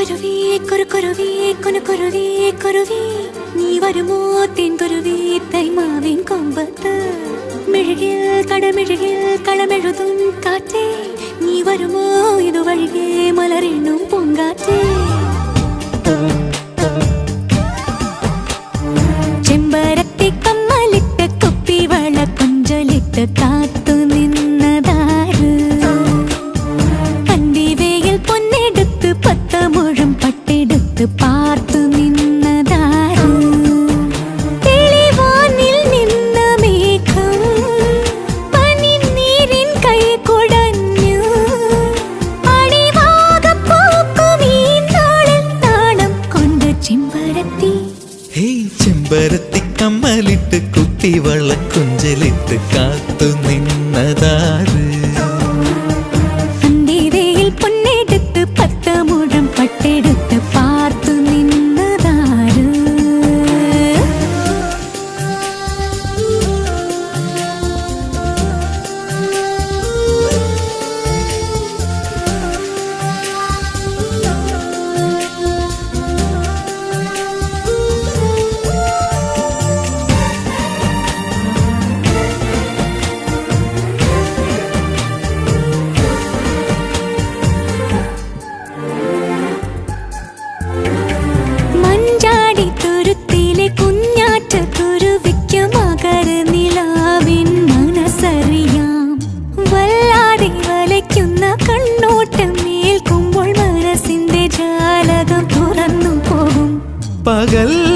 കുരുവി കുരുക്കുരുവി കുനുകുരുവി കുരുവി നീ വരുമോ തേൻകുരുവി തൈമാവിൻ കൊമ്പത്ത് മിഴുകിൽ കടമിഴുകിൽ കളമെഴുതും കാറ്റേ നീ വരുമോ ഇതുവഴികെ മലരെണ്ണും പൂങ്കാറ്റേ ചെമ്പരത്തി കമ്മലിട്ട് കുപ്പിവള കൊഞ്ചലിട്ട് കാത്തു നിന്നതാര് പന്തിവേയിൽ പൊന്നെടുത്ത് പത്ത് മുഴം പട്ടെടുത്ത് പാർത്തു നിന്നതാര് തെളിവാനിൽ നിന്ന മേഘം പനിനീരിൻ കൈ കുടഞ്ഞു അടിവാകപ്പൂക്കും ഈ നാളിൽ താളം കൊണ്ട് ചെമ്പരത്തി ചെമ്പരത്തി കമ്മലിട്ട് കുപ്പിവള കൊഞ്ചലിട്ട് കാത്തു നിന്നതാര് അന്തിവേയിൽ പൊന്നെടുത്ത് പത്ത് മുഴം പട്ടെടുത്ത് പാർത്തു നിന്നതാര്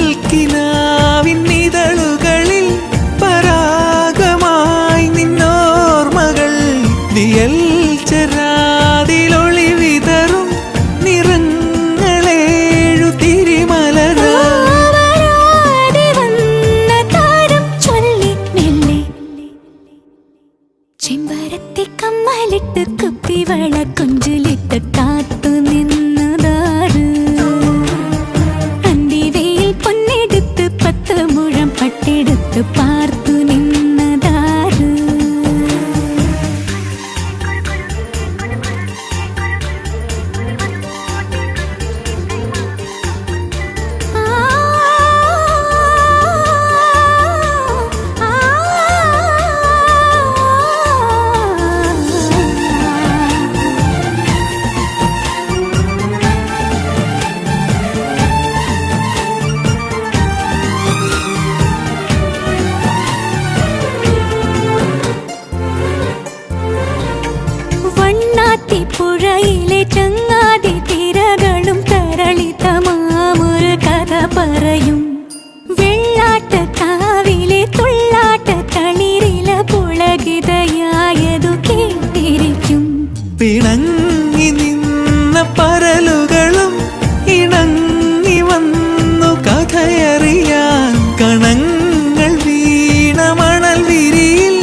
പകൽക്കിനാവിൻ നിഴലുകളിൽ പരാഗമായി നിന്നോർമകൾ ദിയൽ ചെരാതിലൊളി വിതറും നിറങ്ങളേഴു ചെമ്പരത്തി കമ്മലിട്ട് കുപ്പിവള കൊഞ്ചലിട്ട് കാത്തു നിന്നതാര് അന്തിവേയിൽ പൊന്നെടുത്ത് പത്ത് മുഴം പട്ടെടുത്ത് പാർത്തു നിന്നതാര് പുഴയിലെ ചങ്ങാതി തിരകളും തരളിതമാമൊരു കഥ പറയും വെള്ളാട്ട കാവിലെ തുള്ളാട്ട തളിരില പുളകിതയായതു കേട്ടിരിക്കും പിണങ്ങി നിന്ന പരലുകളും ഇണങ്ങി വന്നു കഥയറിയാൻ കണങ്ങൾ വീണ മണൽ വിരിയിൽ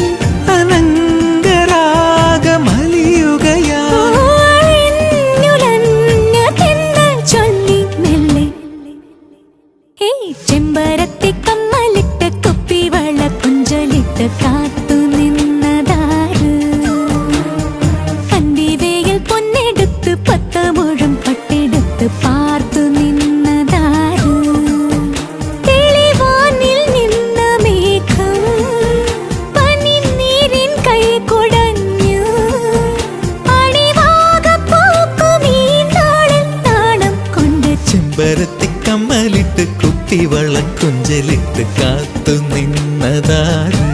ചെമ്പരത്തി കമ്മലിട്ട് കുപ്പിവള കൊഞ്ചലിട്ട് കാത്തു നിന്നതാര് അന്തിവേയിൽ പൊന്നെടുത്ത് പത്ത് മുഴം പട്ടെടുത്ത് പാർത്തു നിന്നതാര് തെളിവാനിൽ നിന്ന മേഘം പനിനീരിൻ കൈ കുടഞ്ഞു അടിവാകപ്പൂക്കും ഈ നാളിൽ താളം കൊണ്ട് ചെമ്പരത്തി കമ്മലിട്ട് കുപ്പിവള കൊഞ്ചലിട്ട് കാത്തു നിന്നതാര്